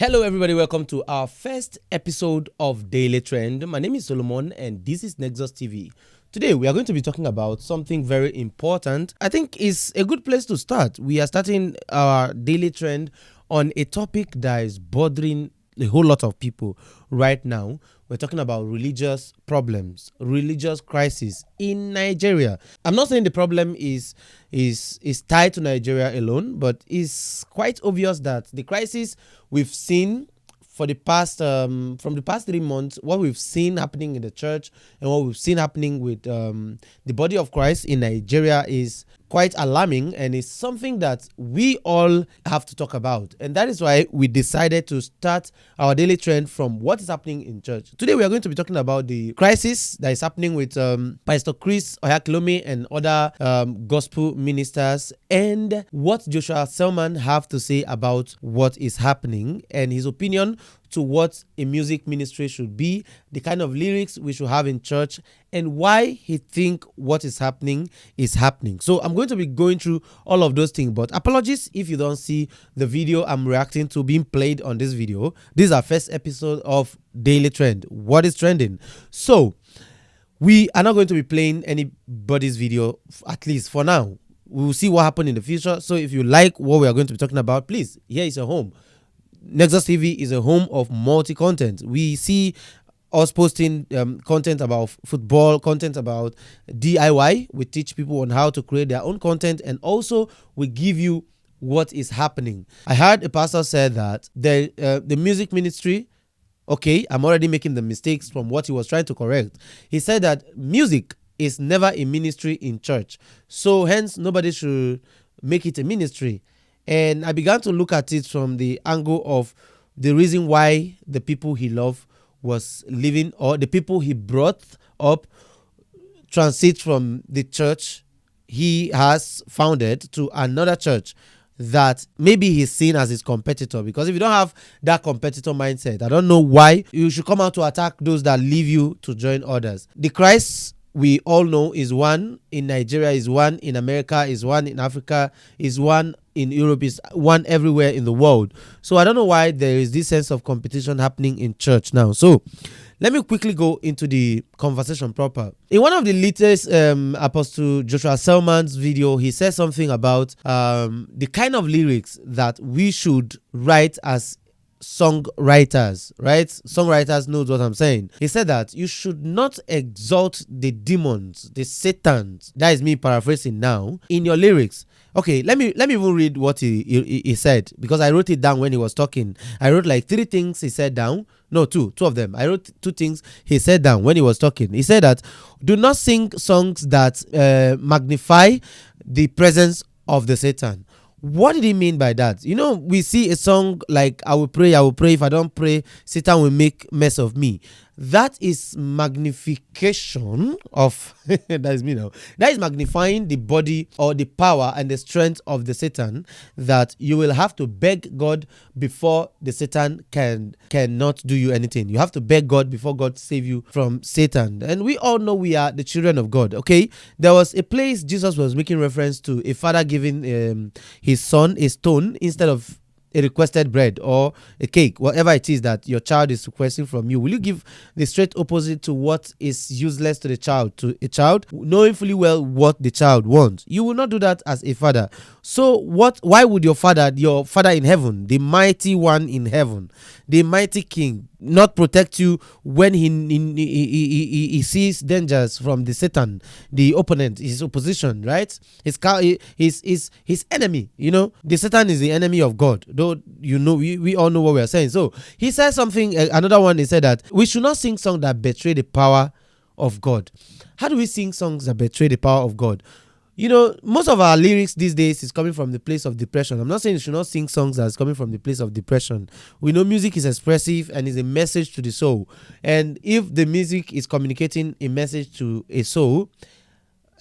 Hello, everybody. Welcome to our first episode of Daily Trend. My name is Solomon, and this is Nexus TV. Today, we are going to be talking about something very important. I think it's a good place to start. We are starting our Daily Trend on a topic that is bothering a whole lot of people right now. We're talking about religious problems, religious crisis in Nigeria. I'm not saying the problem is tied to Nigeria alone, but it's quite obvious that the crisis we've seen for the past from the past 3 months, what we've seen happening in the church and what we've seen happening with the body of Christ in Nigeria is quite alarming, and it's something that we all have to talk about. And that is why we decided to start our daily trend from what is happening in church. Today we are going to be talking about the crisis that is happening with Pastor Chris Oyakhilome and other gospel ministers, and what Joshua Selman have to say about what is happening and his opinion to what a music ministry should be, the kind of lyrics we should have in church, and why he think what is happening is happening. So I'm going to be going through all of those things, but apologies if you don't see the video I'm reacting to being played on this video. This is our first episode of Daily Trend. What is trending? So we are not going to be playing anybody's video, at least for now. We will see what happens in the future. So if you like what we are going to be talking about, please, here is your home. Nexus TV is a home of multi-content. We see us posting content about football, content about DIY. We teach people on how to create their own content, and also we give you what is happening. I heard a pastor said that the music ministry, okay, I'm already making the mistakes from what he was trying to correct. He said that music is never a ministry in church, so hence nobody should make it a ministry. And I began to look at it from the angle of the reason why the people he loved was living, or the people he brought up, transit from the church he has founded to another church that maybe he's seen as his competitor. Because if you don't have that competitor mindset, I don't know why you should come out to attack those that leave you to join others. The Christ we all know is one in Nigeria, is one in America, is one in Africa, is one in Europe, is one everywhere in the world. So I don't know why there is this sense of competition happening in church now. So let me quickly go into the conversation proper. In one of the latest Apostle Joshua Selman's video, he said something about the kind of lyrics that we should write as songwriters, right? Songwriters knows what I'm saying. He said that you should not exalt the demons, the satans, that is me paraphrasing now, in your lyrics. Okay, let me even read what he said, because I wrote it down when he was talking. I wrote like 3 things he said down. No, two of them. I wrote 2 things he said down when he was talking. He said that do not sing songs that magnify the presence of the Satan. What did he mean by that? You know, we see a song like I will pray. If I don't pray, Satan will make mess of me. That is magnification of that is me now. That is magnifying the body or the power and the strength of the Satan, that you will have to beg God before the Satan cannot do you anything. You have to beg God before God save you from Satan. And we all know we are the children of God. Okay, there was a place Jesus was making reference to a father giving his son a stone instead of a requested bread or a cake, whatever it is that your child is requesting from you. Will you give the straight opposite to what is useless to the child, to a child, knowing fully well what the child wants? You will not do that as a father. So why would your father in heaven, the mighty one in heaven, the mighty king, not protect you when he sees dangers from the Satan, the opponent, his opposition, right? His enemy. You know, the Satan is the enemy of God. Though you know, we all know what we are saying. So he said something. Another one, he said that we should not sing songs that betray the power of God. How do we sing songs that betray the power of God? You know, most of our lyrics these days is coming from the place of depression. I'm not saying you should not sing songs that's coming from the place of depression. We know music is expressive and is a message to the soul. And if the music is communicating a message to a soul,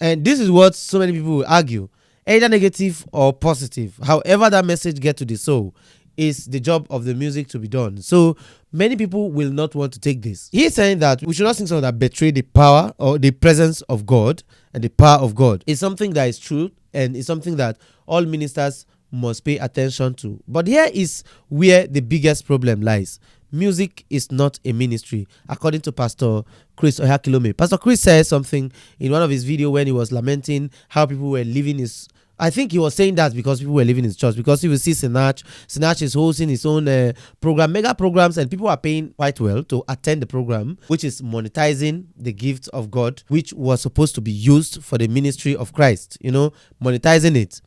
and this is what so many people will argue, either negative or positive, however that message gets to the soul, is the job of the music to be done. So many people will not want to take this. He's saying that we should not sing songs that betray the power or the presence of God and the power of God. It's something that is true, and it's something that all ministers must pay attention to. But here is where the biggest problem lies. Music is not a ministry, according to Pastor Chris Oyakhilome. Pastor Chris said something in one of his videos when he was lamenting how people were leaving his. I think he was saying that because people were leaving his church, because he will see Sinach is hosting his own program, mega programs, and people are paying quite well to attend the program, which is monetizing the gift of God, which was supposed to be used for the ministry of Christ, monetizing it.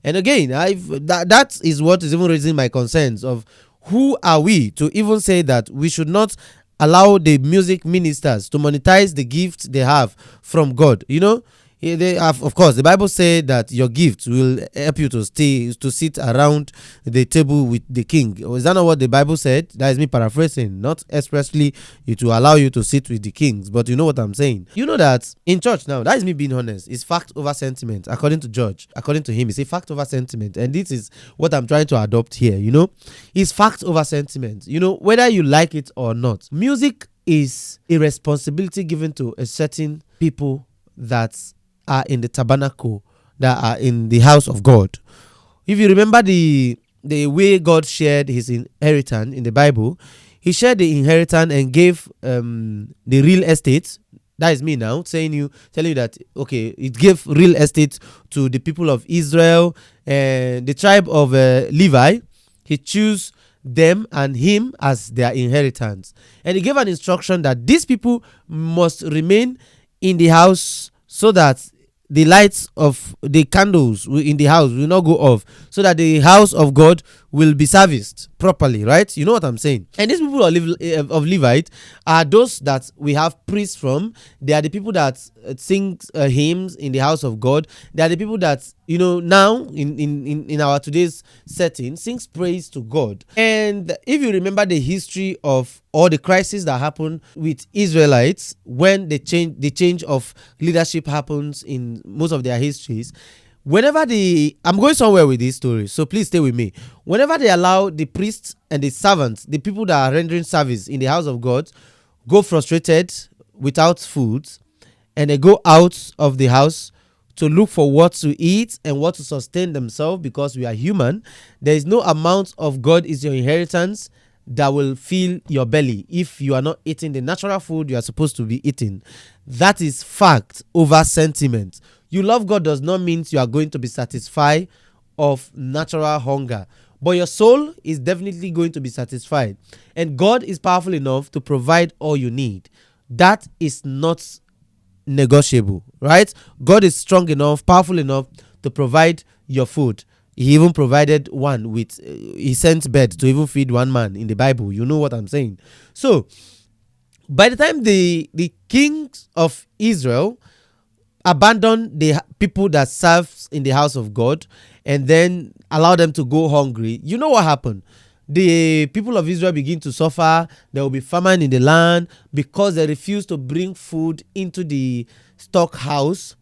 And again, that is what is even raising my concerns of who are we to even say that we should not allow the music ministers to monetize the gift they have from God. They have, of course, the Bible said that your gift will help you to sit around the table with the king. Is that not what the Bible said? That is me paraphrasing. Not expressly it will allow you to sit with the kings, but you know what I'm saying. You know that in church now, that is me being honest, it's fact over sentiment. According to George, according to him, it's a fact over sentiment. And this is what I'm trying to adopt here, It's fact over sentiment. Whether you like it or not. Music is a responsibility given to a certain people that are in the tabernacle, that are in the house of God. If you remember the way God shared his inheritance in the Bible, he shared the inheritance and gave the real estate. That is me now telling you that, okay, it gave real estate to the people of Israel and the tribe of Levi. He chose them and him as their inheritance. And he gave an instruction that these people must remain in the house so that the lights of the candles in the house will not go off, so that the house of God will be serviced properly, right? You know what I'm saying? And these people of Levite are those that we have priests from. They are the people that sing hymns in the house of God. They are the people that, now in our today's setting, sings praise to God. And if you remember the history of all the crises that happened with Israelites when the change of leadership happens in most of their histories, whenever I'm going somewhere with this story, so please stay with me. Whenever they allow the priests and the servants, the people that are rendering service in the house of God, go frustrated without food, and they go out of the house to look for what to eat and what to sustain themselves, because we are human, there is no amount of God is your inheritance that will fill your belly if you are not eating the natural food you are supposed to be eating. That is fact over sentiment. You love God does not mean you are going to be satisfied of natural hunger, but your soul is definitely going to be satisfied. And God is powerful enough to provide all you need. That is not negotiable, right? God is strong enough, powerful enough to provide your food. He even provided one with, he sent bird to even feed one man in the Bible. You know what I'm saying? So, by the time the kings of Israel abandoned the people that serves in the house of God and then allow them to go hungry, you know what happened? The people of Israel begin to suffer. There will be famine in the land because they refuse to bring food into the storehouse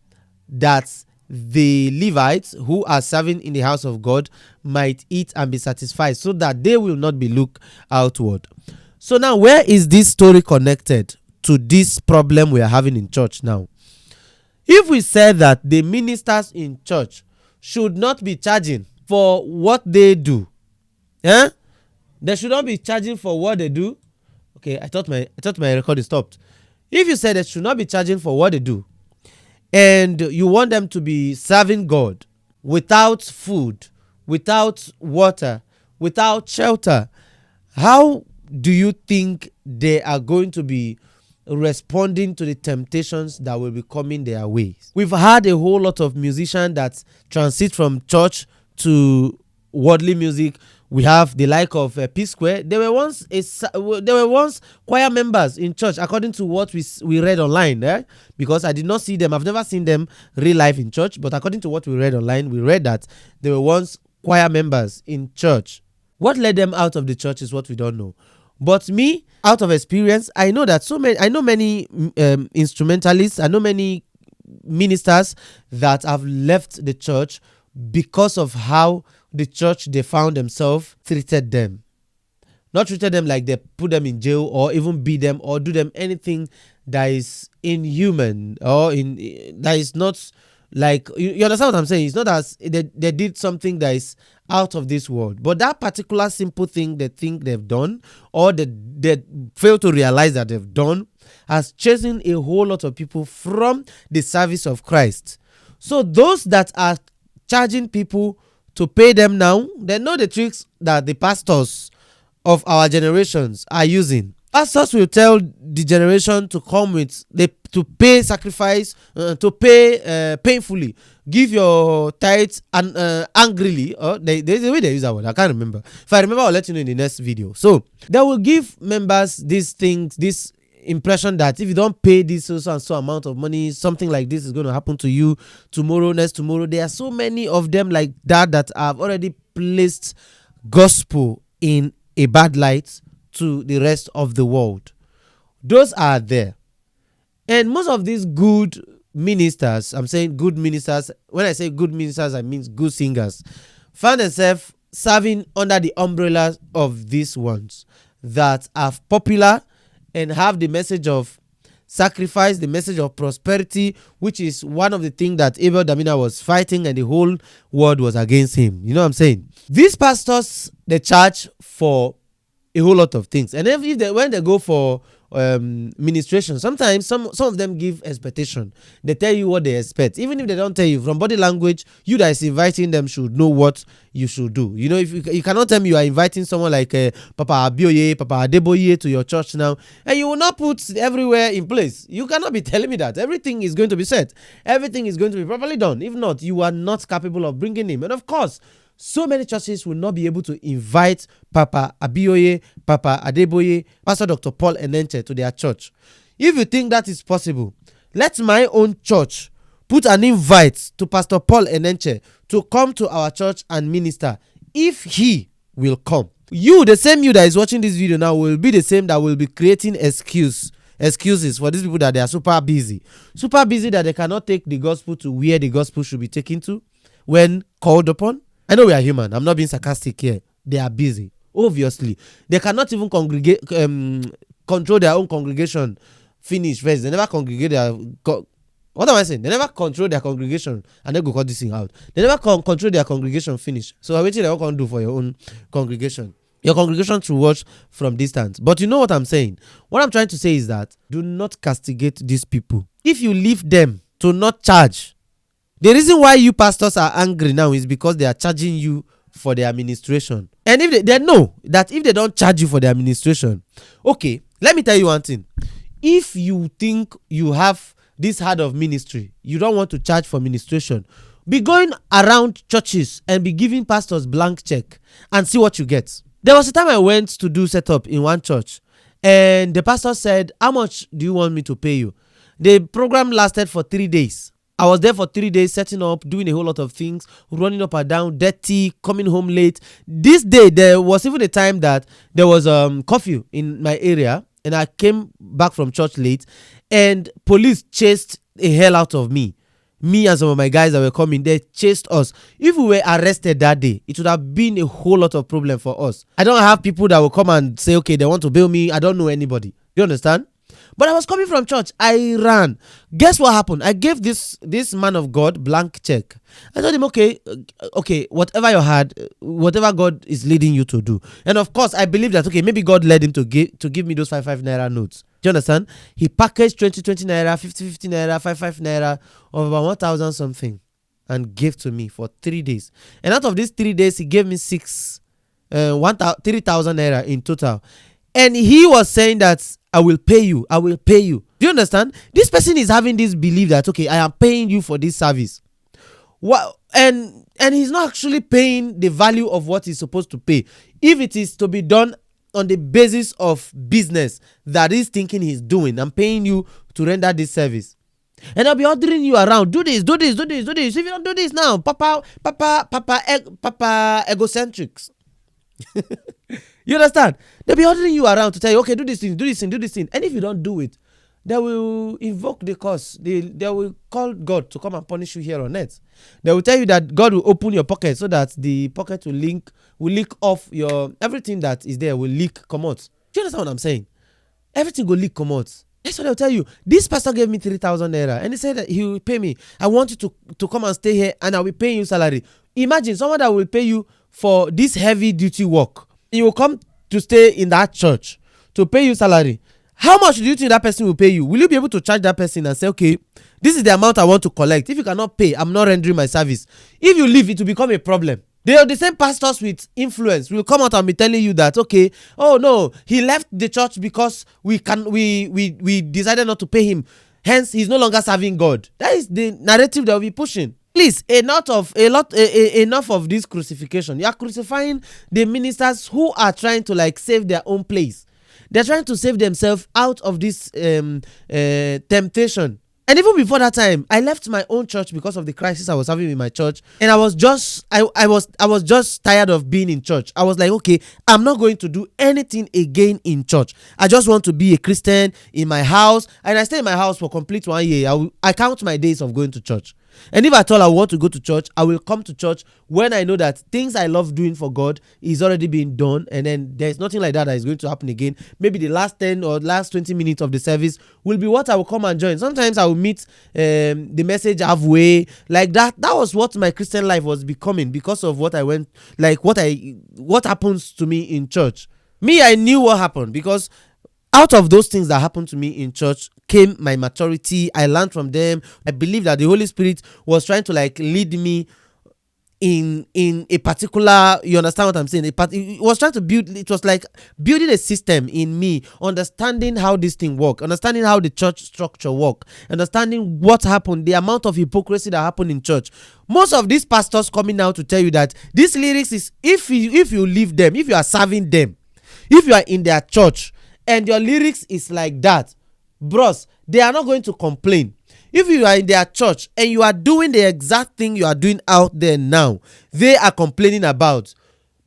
that the Levites who are serving in the house of God might eat and be satisfied, so that they will not be looked outward. So now, where is this story connected to this problem we are having in church now? If we said that the ministers in church should not be charging for what they do, they should not be charging for what they do. Okay, I thought my recording stopped. If you said they should not be charging for what they do, and you want them to be serving God without food, without water, without shelter, how do you think they are going to be responding to the temptations that will be coming their way? We've had a whole lot of musicians that transit from church to worldly music. We have the like of P Square. They were once choir members in church, according to what we read online. Because I did not see them. I've never seen them real life in church. But according to what we read online, we read that they were once choir members in church. What led them out of the church is what we don't know. But me, out of experience, I know that I know many instrumentalists. I know many ministers that have left the church because of how the church they found themselves treated them. Not treated them like they put them in jail or even beat them or do them anything that is inhuman or that is not Like, you understand what I'm saying? It's not as they did something that is out of this world, but that particular simple thing they think they've done, or they fail to realize that they've done, has chosen a whole lot of people from the service of Christ. So those that are charging people to pay them now, they know the tricks that the pastors of our generations are using. Pastors will tell the generation to come with to pay sacrifice, to pay painfully, give your tithes and angrily. There's a way they use that word. I can't remember. If I remember, I'll let you know in the next video. So they will give members these things, this impression that if you don't pay this so and so amount of money, something like this is going to happen to you tomorrow, next tomorrow. There are so many of them like that have already placed gospel in a bad light to the rest of the world. Those are there. And most of these good ministers, I'm saying good ministers, when I say good ministers, I mean good singers, find themselves serving under the umbrella of these ones that are popular and have the message of sacrifice, the message of prosperity, which is one of the things that Abel Damina was fighting and the whole world was against him. You know what I'm saying? These pastors, they charge for a whole lot of things. And when they go for ministration, sometimes some of them give expectation. They tell you what they expect. Even if they don't tell you, from body language, you that is inviting them should know what you should do. You know, if you cannot tell me you are inviting someone like Papa Abioye, Papa Adeboye to your church now, and you will not put everywhere in place. You cannot be telling me that everything is going to be set, everything is going to be properly done. If not, you are not capable of bringing him. And of course, so many churches will not be able to invite Papa Abioye, Papa Adeboye, Pastor Dr. Paul Enenche to their church. If you think that is possible, let my own church put an invite to Pastor Paul Enenche to come to our church and minister, if he will come. You, the same you that is watching this video now, will be the same that will be creating excuses for these people that they are super busy that they cannot take the gospel to where the gospel should be taken to when called upon. I know we are human. I'm not being sarcastic here. They are busy. Obviously, they cannot even control their own congregation. Finish first. They never congregate their. What am I saying? They never control their congregation and they go cut this thing out. They never control their congregation. Finish. So what they can do for your own congregation? Your congregation should watch from distance. But you know what I'm saying? What I'm trying to say is that do not castigate these people. If you leave them to not charge. The reason why you pastors are angry now is because they are charging you for their administration. And if they know that if they don't charge you for the administration, okay, let me tell you one thing. If you think you have this heart of ministry, you don't want to charge for administration, be going around churches and be giving pastors blank check and see what you get. There was a time I went to do setup in one church and the pastor said, "How much do you want me to pay you?" The program lasted for 3 days. I was there for 3 days, setting up, doing a whole lot of things, running up and down, dirty, coming home late. This day, there was even a time that there was curfew in my area, and I came back from church late, and police chased the hell out of me. Me and some of my guys that were coming, they chased us. If we were arrested that day, it would have been a whole lot of problem for us. I don't have people that will come and say, okay, they want to bail me. I don't know anybody. You understand? But I was coming from church. I ran. Guess what happened? I gave this man of God blank check. I told him, okay, whatever you had, whatever God is leading you to do. And of course, I believe that, okay, maybe God led him to give me those 5 naira notes. Do you understand? He packaged 20 naira, 50 naira, 5 naira of about 1,000 something and gave to me for 3 days. And out of these 3 days, he gave me 3,000 naira in total. And he was saying that I will pay you. Do you understand? This person is having this belief that, okay, I am paying you for this service. What? And he's not actually paying the value of what he's supposed to pay. If it is to be done on the basis of business that he's thinking he's doing, I'm paying you to render this service. And I'll be ordering you around. Do this. If you don't do this now, Papa egocentrics. You understand? They'll be ordering you around to tell you, okay, do this thing. And if you don't do it, they will invoke the curse. They will call God to come and punish you here on earth. They will tell you that God will open your pocket so that the pocket will leak off your everything that is there will leak, come out. Do you understand what I'm saying? Everything will leak, come out. That's what they'll tell you. This pastor gave me 3,000 naira and he said that he will pay me. I want you to come and stay here and I will pay you salary. Imagine someone that will pay you for this heavy duty work. You will come to stay in that church to pay you salary. How much do you think that person will pay you? Will you be able to charge that person and say, okay, this is the amount I want to collect. If you cannot pay, I'm not rendering my service. If you leave, it will become a problem. They are the same pastors with influence will come out and be telling you that, okay, oh no, he left the church because we decided not to pay him. Hence, he's no longer serving God. That is the narrative that will be pushing. Please, enough of this crucifixion. You are crucifying the ministers who are trying to like save their own place. They're trying to save themselves out of this temptation. And even before that time, I left my own church because of the crisis I was having in my church. And I was just tired of being in church. I was like, okay, I'm not going to do anything again in church. I just want to be a Christian in my house. And I stay in my house for complete 1 year. I count my days of going to church. And if at all I want to go to church, I will come to church when I know that things I love doing for God is already being done, and then there's nothing like that is going to happen again. Maybe the last 10 or last 20 minutes of the service will be what I will come and join. Sometimes I will meet the message halfway. Like that was what my Christian life was becoming because of what I went, like what happens to me in church. Me, I knew what happened because out of those things that happened to me in church came my maturity. I learned from them. I believe that the Holy Spirit was trying to like lead me in a particular, you understand what I'm saying? It was trying to build, it was like building a system in me, understanding how this thing work, understanding how the church structure work, understanding what happened, the amount of hypocrisy that happened in church. Most of these pastors coming out to tell you that these lyrics is, if you leave them, if you are serving them, if you are in their church and your lyrics is like that, bros, they are not going to complain. If you are in their church and you are doing the exact thing you are doing out there now, they are complaining about.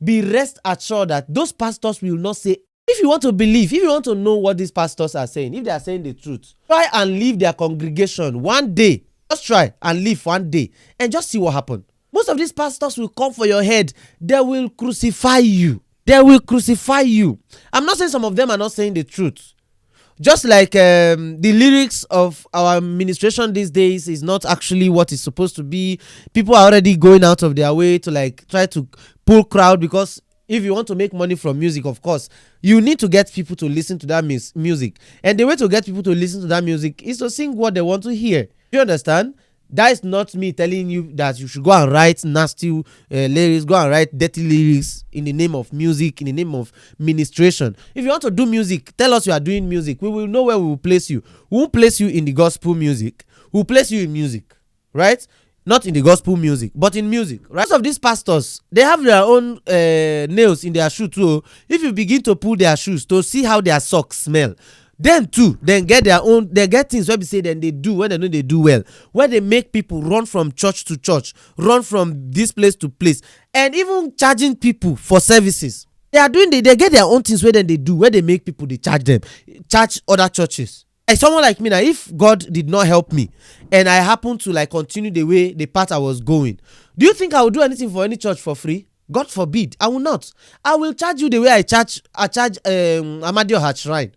Be rest assured that those pastors will not say. If you want to believe, if you want to know what these pastors are saying, if they are saying the truth, try and leave their congregation one day. Just try and leave one day and just see what happens. Most of these pastors will come for your head. They will crucify you. They will crucify you. I'm not saying some of them are not saying the truth. Just like the lyrics of our administration these days is not actually what it's supposed to be. People are already going out of their way to like try to pull crowd, because if you want to make money from music, of course, you need to get people to listen to that music. And the way to get people to listen to that music is to sing what they want to hear. You understand? That is not me telling you that you should go and write nasty lyrics, go and write dirty lyrics in the name of music, in the name of ministration. If you want to do music, tell us you are doing music. We will know where we will place you. We won't place you in the gospel music. We will place you in music, right? Not in the gospel music, but in music. Rest of these pastors, they have their own nails in their shoe too. If you begin to pull their shoes to see how their socks smell, then too, then get their own, they get things where we say then they do when they know they do well, where they make people run from church to church, run from this place to place, and even charging people for services. They are doing, they get their own things where then they do, where they make people, they charge them, charge other churches. Like someone like me now, if God did not help me and I happen to like continue the path I was going, do you think I would do anything for any church for free? God forbid. I will not. I will charge you the way I charge Amadioha Shrine.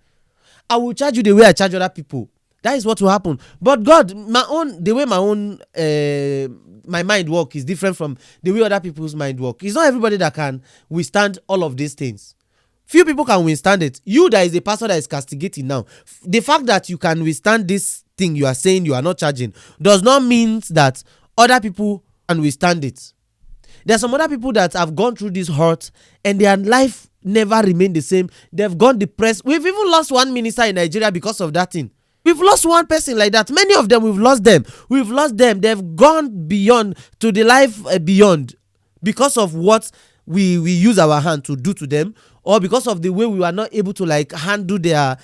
I will charge you the way I charge other people. That is what will happen. But God, the way my mind work is different from the way other people's mind work. It's not everybody that can withstand all of these things. Few people can withstand it. You that is a pastor that is castigating now, the fact that you can withstand this thing you are saying you are not charging does not mean that other people can withstand it. There are some other people that have gone through this hurt and their life never remained the same. They've gone depressed. We've even lost one minister in Nigeria because of that thing. We've lost one person like that. Many of them, we've lost them. They've gone beyond to the life beyond because of what we use our hand to do to them, or because of the way we were not able to like handle their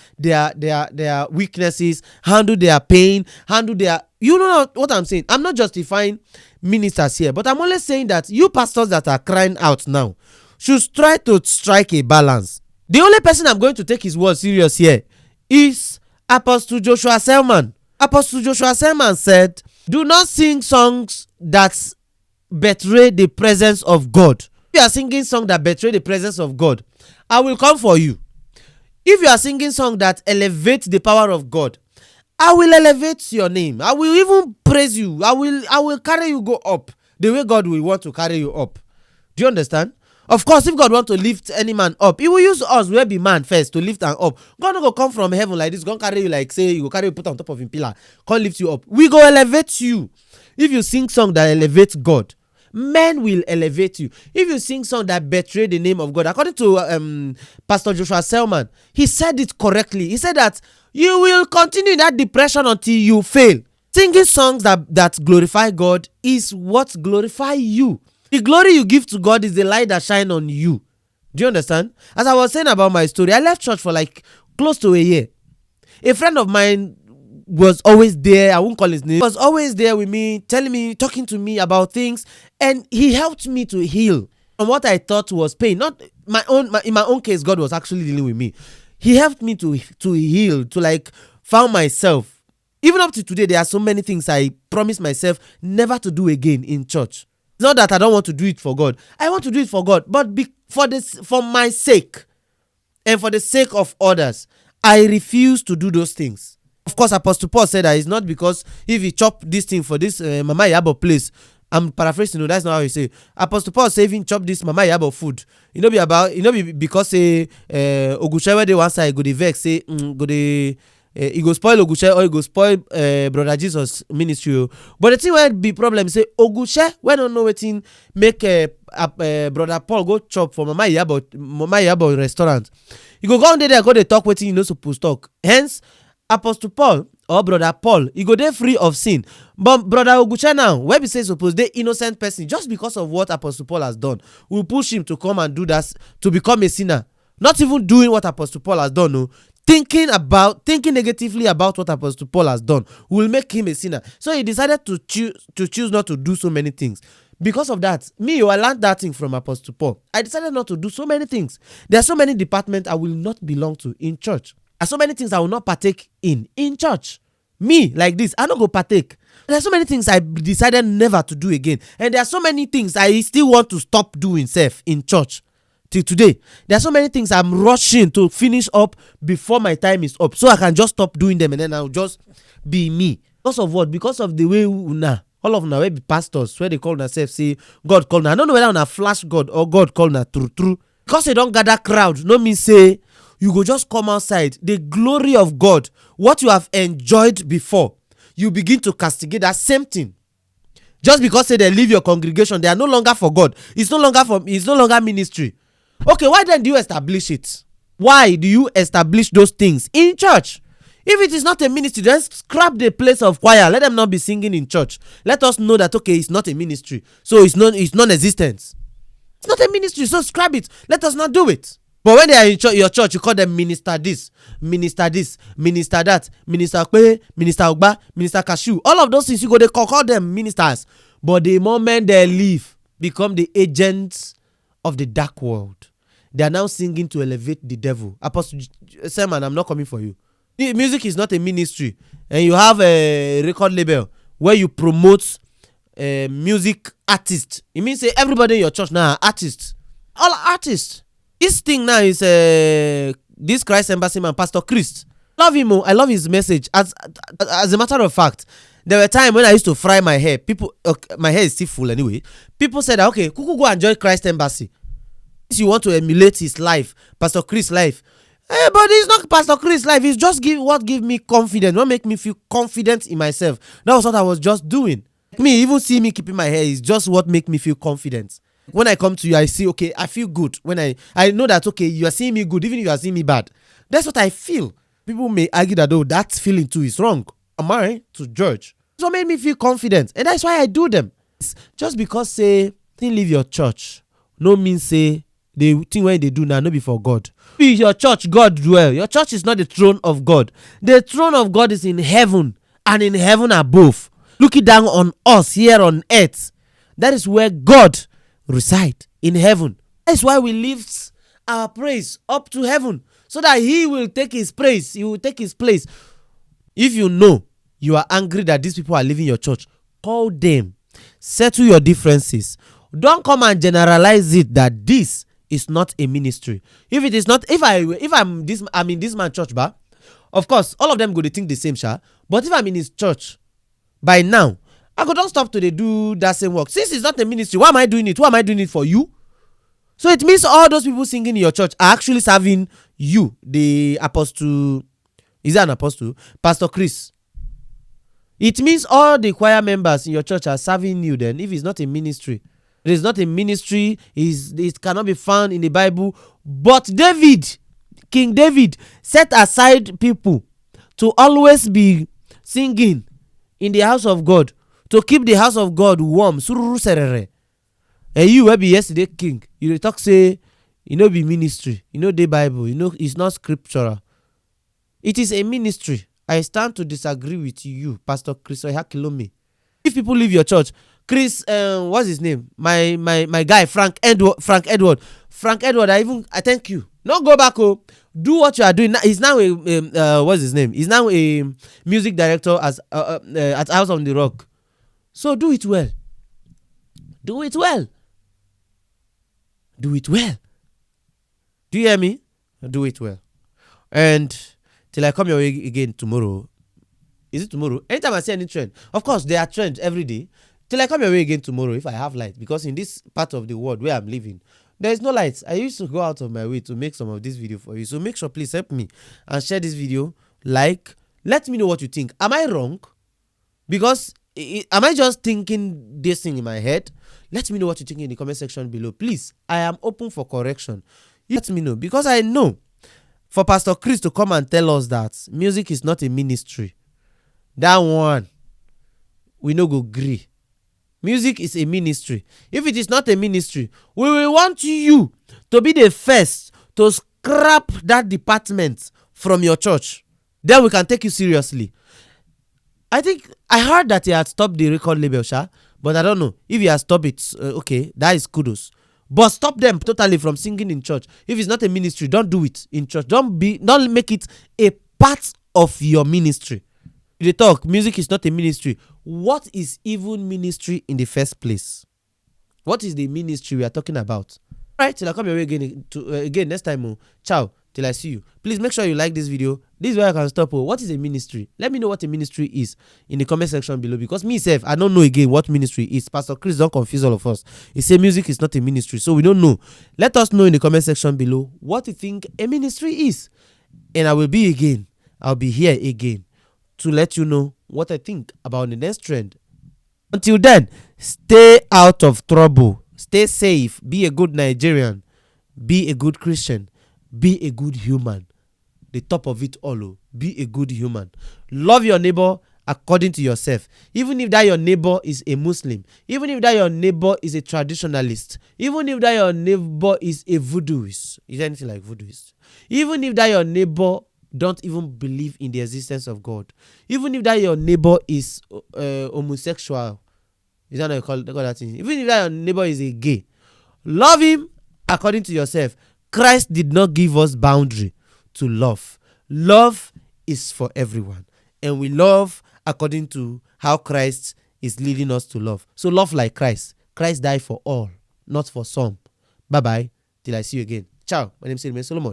weaknesses, handle their pain, handle their, you know what I'm saying. I'm not justifying ministers here, but I'm only saying that you pastors that are crying out now should try to strike a balance. The only person I'm going to take his word serious here is Apostle Joshua Selman. Apostle Joshua Selman said, do not sing songs that betray the presence of God. If you are singing songs that betray the presence of God, I will come for you. If you are singing song that elevates the power of God, I will elevate your name. I will even praise you. I will carry you go up the way God will want to carry you up. Do you understand? Of course, if God want to lift any man up, he will use us, we be man first, to lift am up. God no go come from heaven like this, go carry you like say, you go carry you put on top of him pillar, come lift you up. We go elevate you. If you sing song that elevates God, men will elevate you. If you sing song that betray the name of God, according to Pastor Joshua Selman, he said it correctly. He said that you will continue in that depression until you fail. Singing songs that glorify God is what glorify you. The glory you give to God is the light that shine on you. Do you understand? As I was saying about my story, I left church for like close to a year. A friend of mine was always there. I won't call his name. He was always there with me, telling me, talking to me about things, and he helped me to heal from what I thought was pain. Not my own. In my own case, God was actually dealing with me. He helped me to heal, to like found myself. Even up to today, there are so many things I promised myself never to do again in church. It's not that I don't want to do it for God. I want to do it for God, but for my sake and for the sake of others, I refuse to do those things. Of course, Apostle Paul said that it's not because if he chop this thing for this Mama Yabo place. I'm paraphrasing, no, that's not how he say. Apostle Paul say even chop this Mama Yabo food. Be because say Ogushe where they one side go the vex say go the he go spoil Ogushe or he go spoil Brother Jesus ministry. But the thing where be problem say Ogushe when don't know wetin make Brother Paul go chop for Mama Yabo restaurant. He go on there go they talk wetin you no supposed talk. Hence Apostle Paul or Brother Paul, he go there free of sin. But Brother Ogushe now, where we say suppose they innocent person, just because of what Apostle Paul has done, will push him to come and do that, to become a sinner. Not even doing what Apostle Paul has done, no. Thinking negatively about what Apostle Paul has done will make him a sinner. So he decided to choose not to do so many things. Because of that, I learned that thing from Apostle Paul. I decided not to do so many things. There are so many departments I will not belong to in church. There are so many things I will not partake in church. Me, like this, I don't go partake. There are so many things I decided never to do again. And there are so many things I still want to stop doing in church. Till today, there are so many things I'm rushing to finish up before my time is up. So I can just stop doing them and then I'll just be me. Because of what? Because of the way all of now be pastors, where they call themselves say God call now. I don't know whether on a flash God or God call now true. Because they don't gather crowd, no mean say you go just come outside. The glory of God, what you have enjoyed before, you begin to castigate that same thing. Just because say they leave your congregation, they are no longer for God. It's no longer ministry. Okay, why then do you establish it? Why do you establish those things in church? If it is not a ministry, then scrap the place of choir. Let them not be singing in church. Let us know that okay, it's not a ministry, so it's non-existent. It's not a ministry, so scrap it. Let us not do it. But when they are in your church, you call them minister this, minister that, minister Kwe, minister Ogba, minister Cashew. All of those things, you go, they call them ministers. But the moment they leave, become the agents of the dark world. They are now singing to elevate the devil. Apostle Selman, I'm not coming for you. Music is not a ministry. And you have a record label where you promote music artists. It means say everybody in your church now are artists. All artists. This thing now is this Christ Embassy man, Pastor Chris. Love him. I love his message. As a matter of fact, there were times when I used to fry my hair. My hair is still full anyway. People said, okay, Kuku go and join Christ Embassy. If you want to emulate his life, Pastor Chris' life. But it's not Pastor Chris' life. It's just give me confidence. What make me feel confident in myself. That was what I was just doing. Even see me keeping my hair is just what make me feel confident. When I come to you, I see, okay, I feel good. When I know that, okay, you are seeing me good, even if you are seeing me bad. That's what I feel. People may argue that, oh, that feeling too is wrong. Am I to judge? So it made me feel confident. And that's why I do them. Just because, say, they leave your church, no means, say, the thing when they do now, no be for God. Be your church, God dwell. Your church is not the throne of God. The throne of God is in heaven and in heaven above. Looking down on us here on earth. That is where God reside in heaven. That's why we lift our praise up to heaven so that he will take his praise. He will take his place. If you know you are angry that these people are leaving your church, call them, settle your differences. Don't come and generalize it that this is not a ministry. If it is not, I'm in this man church, ba, of course, all of them go to think the same, sha. But if I'm in his church, by now, I could not stop to dey do that same work. Since it's not a ministry, why am I doing it? Who am I doing it for? You? So it means all those people singing in your church are actually serving you, the apostle. Is that an apostle? Pastor Chris. It means all the choir members in your church are serving you then, if it's not a ministry. It is not a ministry, it cannot be found in the Bible. But David, King David, set aside people to always be singing in the house of God, to keep the house of God warm. Sururu serere. And you will be yesterday king. You talk say, be ministry, the Bible, it's not scriptural. It is a ministry. I stand to disagree with you, Pastor Chris Oyakhilome. If people leave your church, Chris, what's his name? My guy, Frank Edward, I thank you. Not go back, do what you are doing. He's now what's his name? He's now a music director at House on the Rock. So do it well. Do it well. Do it well. Do you hear me? Do it well. And till I come your way again tomorrow. Is it tomorrow? Anytime I see any trend, of course there are trends every day. Till I come your way again tomorrow, if I have light, because in this part of the world where I'm living, there is no light. I used to go out of my way to make some of this video for you. So make sure, please help me and share this video. Like, let me know what you think. Am I wrong? Because am I just thinking this thing in my head? Let me know what you think in the comment section below. Please, I am open for correction. Let me know, because I know for Pastor Chris to come and tell us that music is not a ministry, that one we no go agree. Music is a ministry. If it is not a ministry, we will want you to be the first to scrap that department from your church. Then we can take you seriously. I think I heard that he had stopped the record label, sha, but I don't know if he has stopped it. Okay, that is kudos. But stop them totally from singing in church. If it's not a ministry, don't do it in church. Don't make it a part of your ministry. They talk music is not a ministry. What is even ministry in the first place? What is the ministry we are talking about? All right, till I come your way again next time. Ciao, till I see you. Please make sure you like this video. This is where I can stop. What is a ministry? Let me know what a ministry is in the comment section below, because myself, I don't know again what ministry is. Pastor Chris, don't confuse all of us. He said music is not a ministry, so we don't know. Let us know in the comment section below what you think a ministry is, and I'll be here again to let you know what I think about the next trend. Until then, stay out of trouble. Stay safe. Be a good Nigerian. Be a good Christian. Be a good human. The top of it all, be a good human. Love your neighbor according to yourself. Even if that your neighbor is a Muslim, even if that your neighbor is a traditionalist, even if that your neighbor is a voodooist, is anything like voodooist, even if that your neighbor don't even believe in the existence of God, even if that your neighbor is homosexual, is that what you call that thing? Even if that your neighbor is a gay, love him according to yourself. Christ did not give us boundary to love. Love is for everyone, and we love according to how Christ is leading us to love. So love like Christ. Christ died for all, not for some. Bye bye till I see you again. Ciao. My name is Solomon.